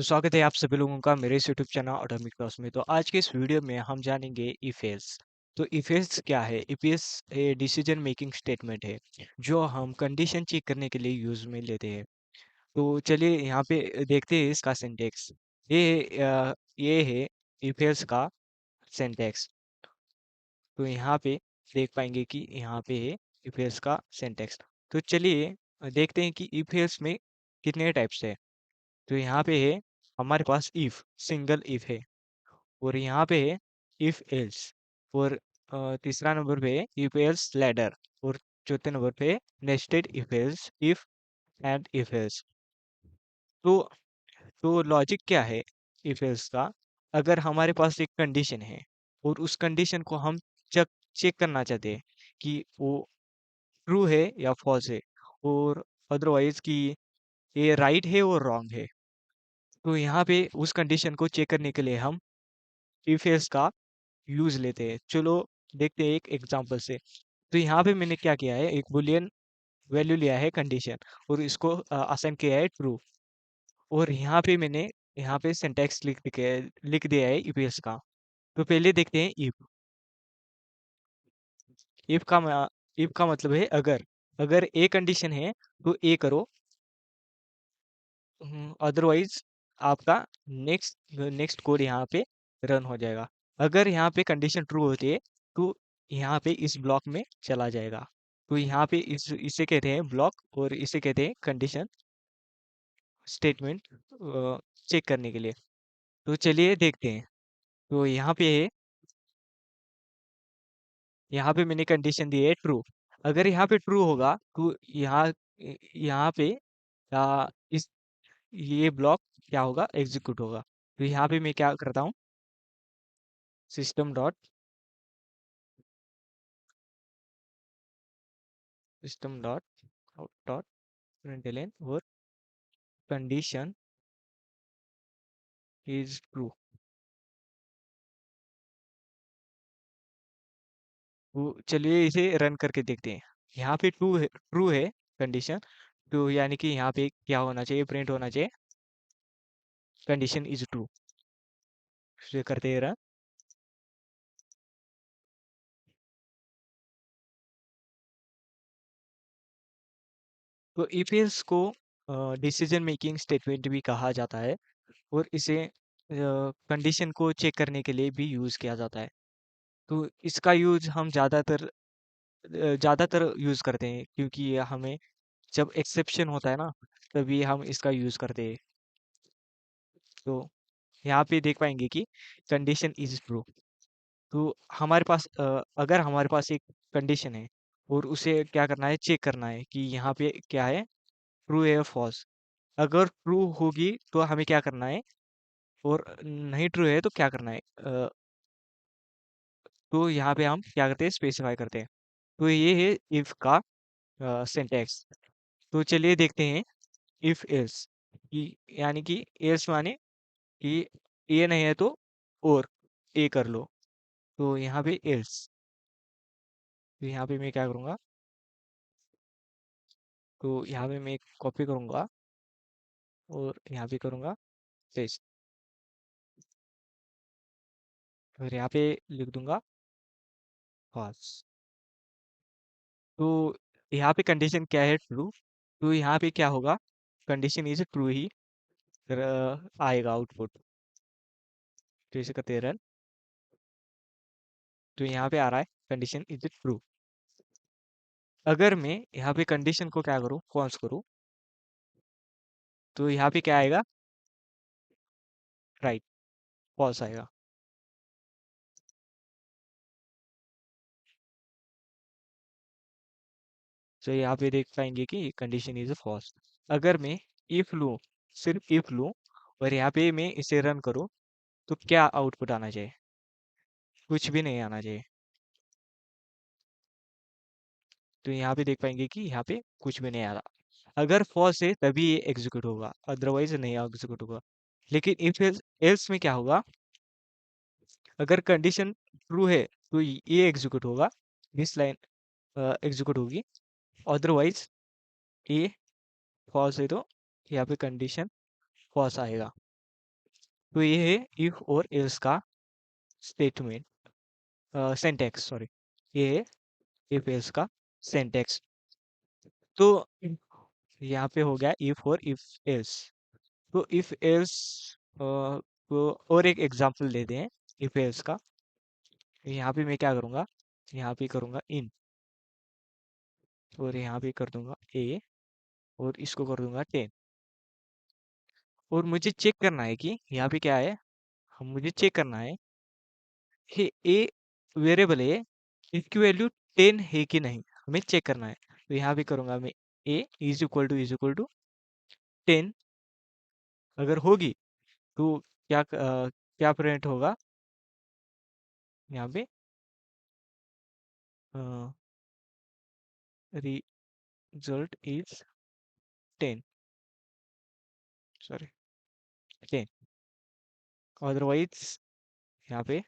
तो स्वागत है आप सभी लोगों का मेरे इस यूट्यूब चैनल एटॉमिक क्लास में। तो आज के इस वीडियो में हम जानेंगे इफ एल्स। तो इफ एल्स क्या है? If else a decision making statement है जो हम कंडीशन चेक करने के लिए यूज में लेते हैं। तो चलिए यहाँ पे देखते हैं इसका सिंटेक्स। ये है इफ एल्स का सिंटेक्स। तो यहाँ पे देख पाएंगे कि यहाँ पे है इफ एल्स का सिंटेक्स। तो चलिए देखते हैं कि इफ एल्स में कितने टाइप्स है। तो यहाँ पे है हमारे पास इफ, सिंगल इफ है। और यहाँ पे है इफ एल्स। और तीसरा नंबर पे है इफ एल्स लैडर। और चौथे नंबर पे nested if else, if and if else. तो लॉजिक क्या है इफ एल्स का? अगर हमारे पास एक कंडीशन है और उस कंडीशन को हम चेक चेक करना चाहते हैं कि वो ट्रू है या फॉल्स है, और अदरवाइज कि ये राइट है और रॉन्ग है, तो यहाँ पे उस कंडीशन को चेक करने के लिए हम इफ एल्स का यूज लेते हैं। चलो देखते हैं एक एग्जांपल से। तो यहाँ पे मैंने क्या किया है, एक बुलियन वैल्यू लिया है कंडीशन, और इसको असाइन किया है ट्रू। और यहाँ पे सिंटैक्स लिख दिया है इफ एल्स का। तो पहले देखते हैं इफ। इफ का इफ का मतलब है अगर। अगर ए कंडीशन है तो ए करो, अदरवाइज आपका नेक्स्ट नेक्स्ट कोड यहाँ पे रन हो जाएगा। अगर यहाँ पे कंडीशन ट्रू होती है तो यहाँ पे इस ब्लॉक में चला जाएगा। तो यहाँ पे इसे कहते हैं ब्लॉक, और इसे कहते हैं कंडीशन स्टेटमेंट चेक करने के लिए। तो चलिए देखते हैं। तो यहाँ पे मैंने कंडीशन दी है ट्रू। अगर यहाँ पे ट्रू होगा तो यहाँ पे इस ये ब्लॉक क्या होगा, एग्जीक्यूट होगा। तो यहाँ पे मैं क्या करता हूँ, system dot system dot out dot println और कंडीशन इज ट्रू। तो चलिए इसे रन करके देखते हैं। यहाँ पे ट्रू है कंडीशन। तो यानी कि यहाँ पे क्या होना चाहिए, प्रिंट होना चाहिए कंडीशन इज ट्रू। इसे करते हैं रन। तो ईपीएस को डिसीजन मेकिंग स्टेटमेंट भी कहा जाता है, और इसे कंडीशन को चेक करने के लिए भी यूज किया जाता है। तो इसका यूज हम ज़्यादातर यूज करते हैं, क्योंकि ये हमें जब एक्सेप्शन होता है ना, तभी हम इसका यूज करते हैं। तो यहाँ पे देख पाएंगे कि कंडीशन इज ट्रू। तो अगर हमारे पास एक कंडीशन है और उसे क्या करना है, चेक करना है कि यहाँ पे क्या है, ट्रू है या फॉल्स। अगर ट्रू होगी तो हमें क्या करना है, और नहीं ट्रू है तो क्या करना है। तो यहाँ पे हम क्या करते हैं, स्पेसिफाई करते हैं। तो ये है इफ का सिंटैक्स। तो चलिए देखते हैं इफ एल्स कि, यानी कि एल्स माने कि ये नहीं है तो और ए कर लो। तो यहाँ पे एल्स। तो यहाँ पे मैं क्या करूँगा, तो यहाँ पे मैं कॉपी करूँगा और यहाँ पे करूँगा पेस्ट, और यहाँ पे लिख दूंगा फॉल्स। तो यहाँ पे कंडीशन क्या है, ट्रू। तो यहाँ पे क्या होगा, कंडीशन इज ट्रू ही आएगा आउटपुट। तो इसे करते हैं रन। तो यहाँ पे आ रहा है कंडीशन इज ट्रू। अगर मैं यहाँ पे कंडीशन को क्या करूँ, फॉल्स करूँ, तो यहाँ पे क्या आएगा, राइट, फॉल्स आएगा। तो यहाँ पे देख पाएंगे कि कंडीशन इज फॉल्स। अगर मैं इफ लूँ, सिर्फ इफ लूँ, और यहाँ पे मैं इसे रन करूँ, तो क्या आउटपुट आना चाहिए, कुछ भी नहीं आना चाहिए। तो यहाँ पे देख पाएंगे कि यहाँ पे कुछ भी नहीं आ रहा। अगर फॉल्स है तभी ये एग्जीक्यूट होगा, अदरवाइज नहीं एग्जीक्यूट होगा। लेकिन इफ एल्स में क्या होगा, अगर कंडीशन ट्रू है तो ये एग्जीक्यूट होगा, दिस लाइन एग्जीक्यूट होगी। अदरवाइज ये फॉल्स है तो यहाँ पे कंडीशन फॉल्स आएगा। तो ये है इफ और एल्स का स्टेटमेंट, सिंटैक्स सॉरी, ये है इफ एल्स का सिंटैक्स। तो यहाँ पे हो गया इफ और इफ एल्स। तो इफ एल्स को और एक एग्जांपल लेते हैं इफ एल्स का। यहाँ पे मैं क्या करूँगा, यहाँ पे करूँगा इन, और यहाँ पे कर दूंगा ए, और इसको कर दूंगा 10। और मुझे चेक करना है कि यहाँ पे क्या है, मुझे चेक करना है कि ए वेरिएबल है, इसकी वैल्यू 10 है कि नहीं, हमें चेक करना है। तो यहाँ पे करूँगा मैं ए इज इक्वल टू 10। अगर होगी तो क्या प्रिंट होगा यहाँ पे, रिजल्ट इज 10, सॉरी 10। अदरवाइज यहाँ पे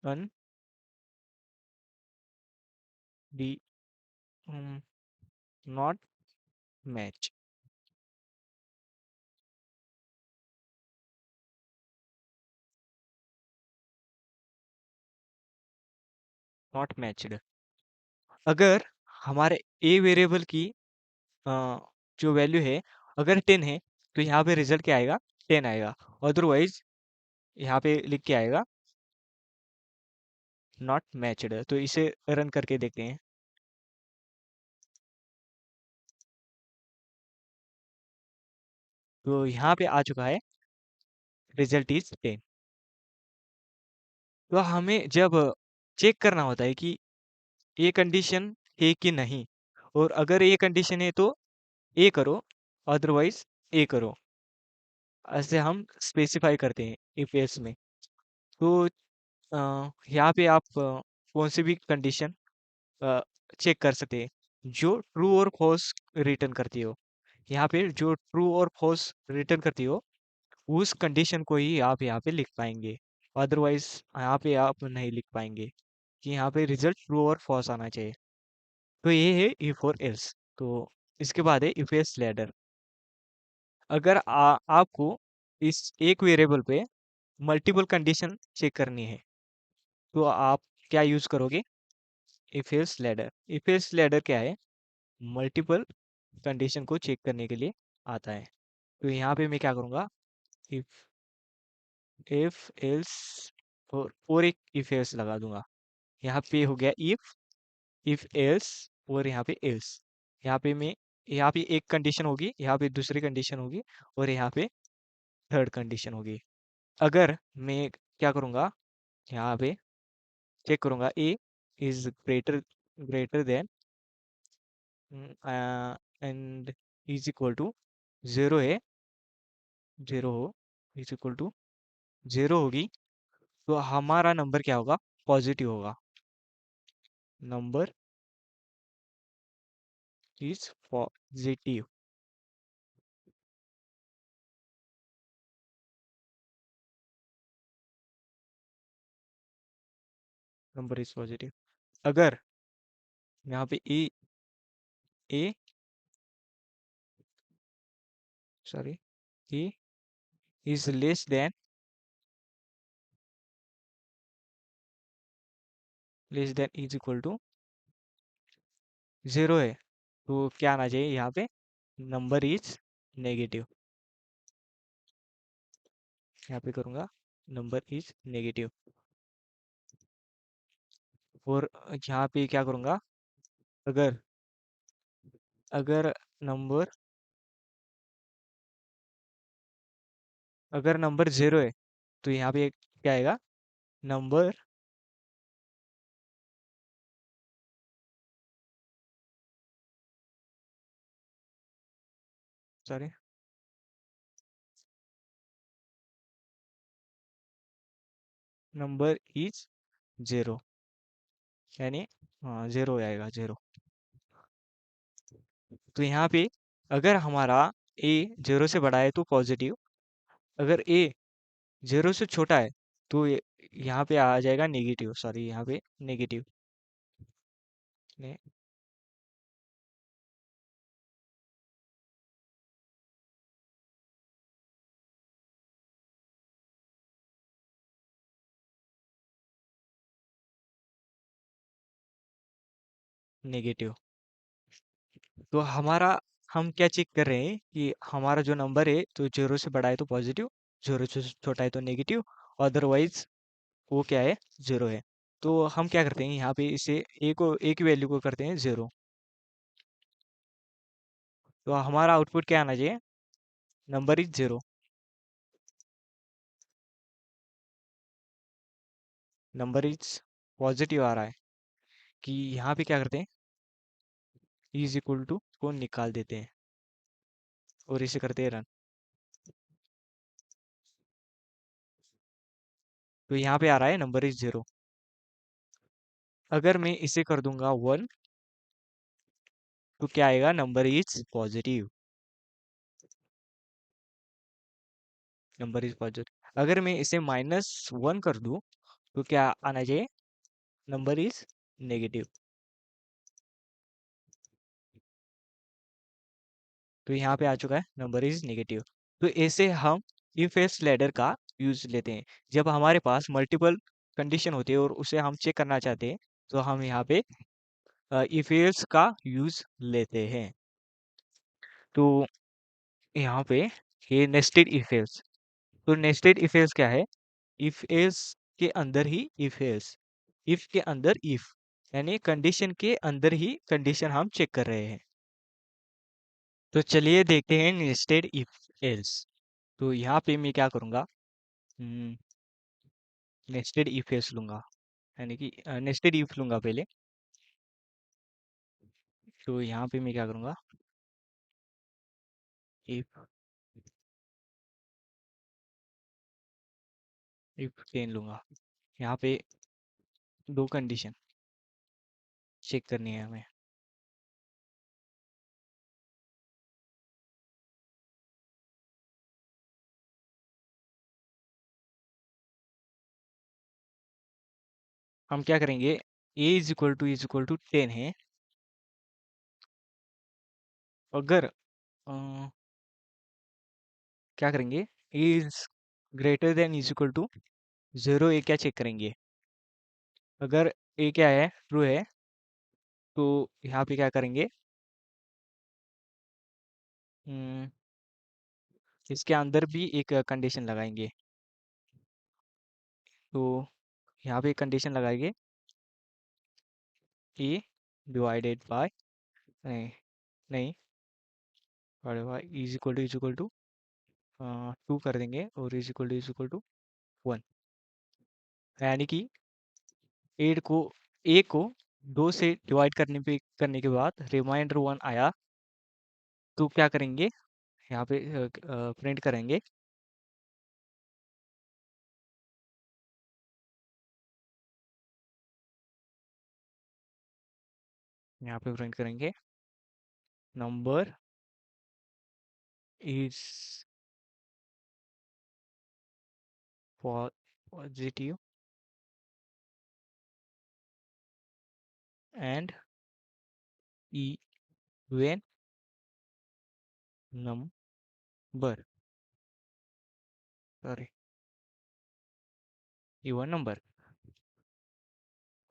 अन डी नॉट मैच, नॉट मैच्ड। अगर हमारे ए वेरिएबल की अ, जो वैल्यू है अगर 10 है, तो यहाँ पे रिजल्ट क्या आएगा, 10 आएगा। अदरवाइज यहाँ पे लिख के आएगा नॉट मैच्ड। तो इसे रन करके देखते हैं। तो यहाँ पे आ चुका है रिजल्ट इज 10। तो हमें जब चेक करना होता है कि ये कंडीशन है कि नहीं, और अगर ये कंडीशन है तो ए करो, अदरवाइज ए करो, ऐसे हम स्पेसिफाई करते हैं इफ एल्स में। तो यहाँ पे आप कौन सी भी कंडीशन चेक कर सकते हैं जो ट्रू और फॉल्स रिटर्न करती हो। यहाँ पे जो ट्रू और फॉल्स रिटर्न करती हो उस कंडीशन को ही आप यहाँ पे लिख पाएंगे। अदरवाइज यहाँ पे आप नहीं लिख पाएंगे कि यहाँ पे रिजल्ट ट्रू और फॉल्स आना चाहिए। तो ये है इफ और एल्स। तो इसके बाद है इफ एल्स लैडर। अगर आपको इस एक वेरिएबल पे मल्टीपल कंडीशन चेक करनी है, तो आप क्या यूज करोगे, if else ladder. If else ladder क्या है, मल्टीपल कंडीशन को चेक करने के लिए आता है। तो यहाँ पे मैं क्या करूँगा, इफ इफ एल्स, और एक इफ एल्स लगा दूंगा। यहाँ पे हो गया इफ एल्स, और यहाँ पे एल्स। यहाँ पे मैं, यहाँ पे एक कंडीशन होगी, यहाँ पे दूसरी कंडीशन होगी, और यहाँ पे थर्ड कंडीशन होगी। अगर मैं क्या करूँगा, यहाँ पे चेक करूँगा A is greater greater than and is equal to 0 है, 0 हो, इज इक्वल टू 0 होगी, तो हमारा नंबर क्या होगा, पॉजिटिव होगा। Number is positive. Number is positive. अगर यहाँ पे A sorry A is less than is equal to 0 है, तो क्या आना चाहिए यहाँ पे, नंबर इज नेगेटिव। यहाँ पे करूँगा नंबर इज नेगेटिव। और यहाँ पे क्या करूँगा, अगर अगर नंबर अगर नंबर 0 है, तो यहाँ पे क्या आएगा, नंबर सॉरी नंबर इज 0, यानी हाँ 0 आएगा 0। तो यहाँ पे अगर हमारा ए 0 से बड़ा है तो पॉजिटिव, अगर ए 0 से छोटा है तो यहाँ पे आ जाएगा नेगेटिव, सॉरी यहाँ पे नेगेटिव। ने, नेगेटिव। तो हमारा हम क्या चेक कर रहे हैं कि हमारा जो नंबर है तो जीरो से बड़ा है तो पॉजिटिव, जीरो से छोटा है तो नेगेटिव, अदरवाइज वो क्या है, जीरो है। तो हम क्या करते हैं यहाँ पे इसे एक वैल्यू को करते हैं जीरो। तो हमारा आउटपुट क्या आना चाहिए, number is zero. Number is positive आ रहा है कि यहाँ पे क्या करते हैं, इज इक्वल टू को निकाल देते हैं और इसे करते हैं रन। तो यहाँ पे आ रहा है नंबर इज जीरो। अगर मैं इसे कर दूंगा वन, तो क्या आएगा, number is positive. Number is positive. अगर मैं इसे -1 कर दूं तो क्या आना चाहिए, नंबर इज नेगेटिव। तो यहाँ पे आ चुका है नंबर इज नेगेटिव। तो ऐसे हम इफ एल्स लैडर का यूज लेते हैं जब हमारे पास मल्टीपल कंडीशन होती है और उसे हम चेक करना चाहते हैं, तो हम यहाँ पे इफ एल्स का यूज लेते हैं। तो यहाँ पे ये नेस्टेड इफ एल्स। तो नेस्टेड इफ एल्स क्या है, इफ एल्स के अंदर ही इफ एल्स, इफ के अंदर इफ, यानी कंडीशन के अंदर ही कंडीशन हम चेक कर रहे हैं। तो चलिए देखते हैं नेस्टेड इफ एल्स। तो यहाँ पे मैं क्या करूँगा, नेस्टेड इफ एल्स लूंगा, यानी कि नेस्टेड इफ लूंगा पहले। तो यहाँ पे मैं क्या करूँगा, इफ इफ 10 लूंगा। यहाँ पे दो कंडीशन चेक करनी है हमें। हम क्या करेंगे, ए इज इक्वल टू 10 है। अगर क्या करेंगे, A is greater than is equal to zero, A क्या चेक करेंगे। अगर ए क्या है, ट्रू है, तो यहाँ पे क्या करेंगे, हम्म, इसके अंदर भी एक कंडीशन लगाएंगे। तो यहाँ पे कंडीशन लगाएंगे, ए डिवाइडेड बाय, नहीं नहीं, divided by is equal to two कर देंगे और इज इक्वल टू वन। यानी कि एट को ए को दो से डिवाइड करने के बाद रिमाइंडर वन आया, तो क्या करेंगे, यहाँ पे प्रिंट करेंगे, यहाँ पे प्रिंट करेंगे number is positive and even number, sorry, even number.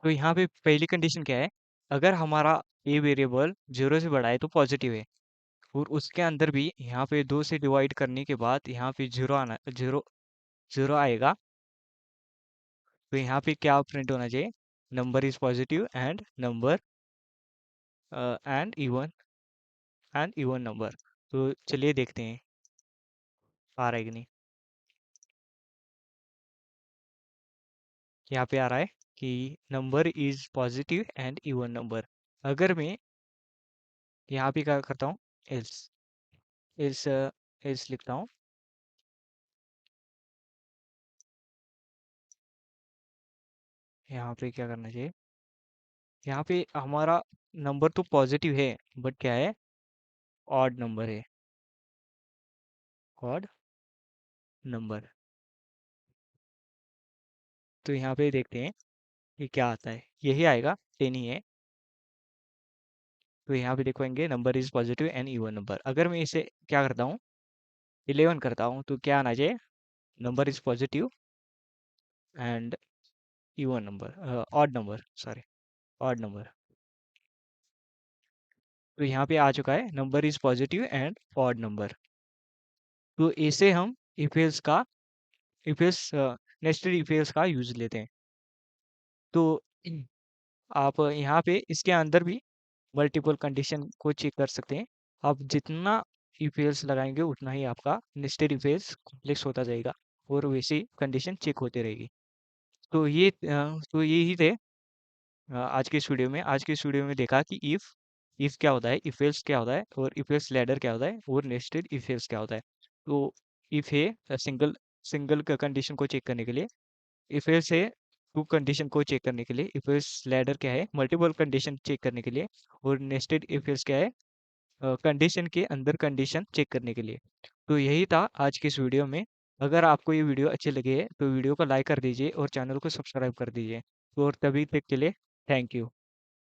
तो यहाँ पे पहली कंडीशन क्या है, अगर हमारा ए वेरिएबल जीरो से बड़ा है तो पॉजिटिव है, और उसके अंदर भी यहाँ पे दो से डिवाइड करने के बाद यहाँ पे जीरो आना, जीरो जीरो आएगा। तो यहाँ पे क्या प्रिंट होना चाहिए, number is positive and number and even number. तो चलिए देखते हैं आ रहा है कि नहीं। यहाँ पे आ रहा है कि number is positive and even number. अगर मैं यहाँ पे क्या करता हूँ, एल्स एल्स एल्स लिखता हूँ, यहाँ पे क्या करना चाहिए, यहाँ पे हमारा नंबर तो पॉजिटिव है बट क्या है, ऑड नंबर है, ऑड नंबर। तो यहाँ पे देखते हैं कि क्या आता है, यही आएगा, 10 ही है। तो यहाँ पे देखोगे number is positive and even number. अगर मैं इसे क्या करता हूँ, 11 करता हूँ, तो क्या आना चाहिए, number is positive and even number, odd number, sorry, odd number. तो यहाँ पे आ चुका है number is positive and odd number. तो ऐसे हम इफ एल्स का if else nested if else का यूज लेते हैं। तो आप यहाँ पे इसके अंदर भी मल्टीपल कंडीशन को चेक कर सकते हैं। आप जितना इफ एल्स लगाएंगे उतना ही आपका नेस्टेड इफ एल्स कॉम्प्लेक्स होता जाएगा और वैसे कंडीशन चेक होती रहेगी। तो यही थे आज के इस वीडियो में देखा कि इफ क्या होता है, इफ एल्स क्या होता है और इफ एल्स लैडर क्या होता है और नेस्टेड इफ एल्स क्या होता है। तो इफ है सिंगल सिंगल कंडीशन को चेक करने के लिए, इफ एल्स है टू कंडीशन को चेक करने के लिए, इफ एल्स लैडर क्या है मल्टीपल कंडीशन चेक करने के लिए, और नेस्टेड इफ एल्स क्या है कंडीशन के अंदर कंडीशन चेक करने के लिए। तो यही था आज की इस वीडियो में। अगर आपको ये वीडियो अच्छी लगी है तो वीडियो को लाइक कर दीजिए और चैनल को सब्सक्राइब कर दीजिए। तो और तभी तक के लिए थैंक यू।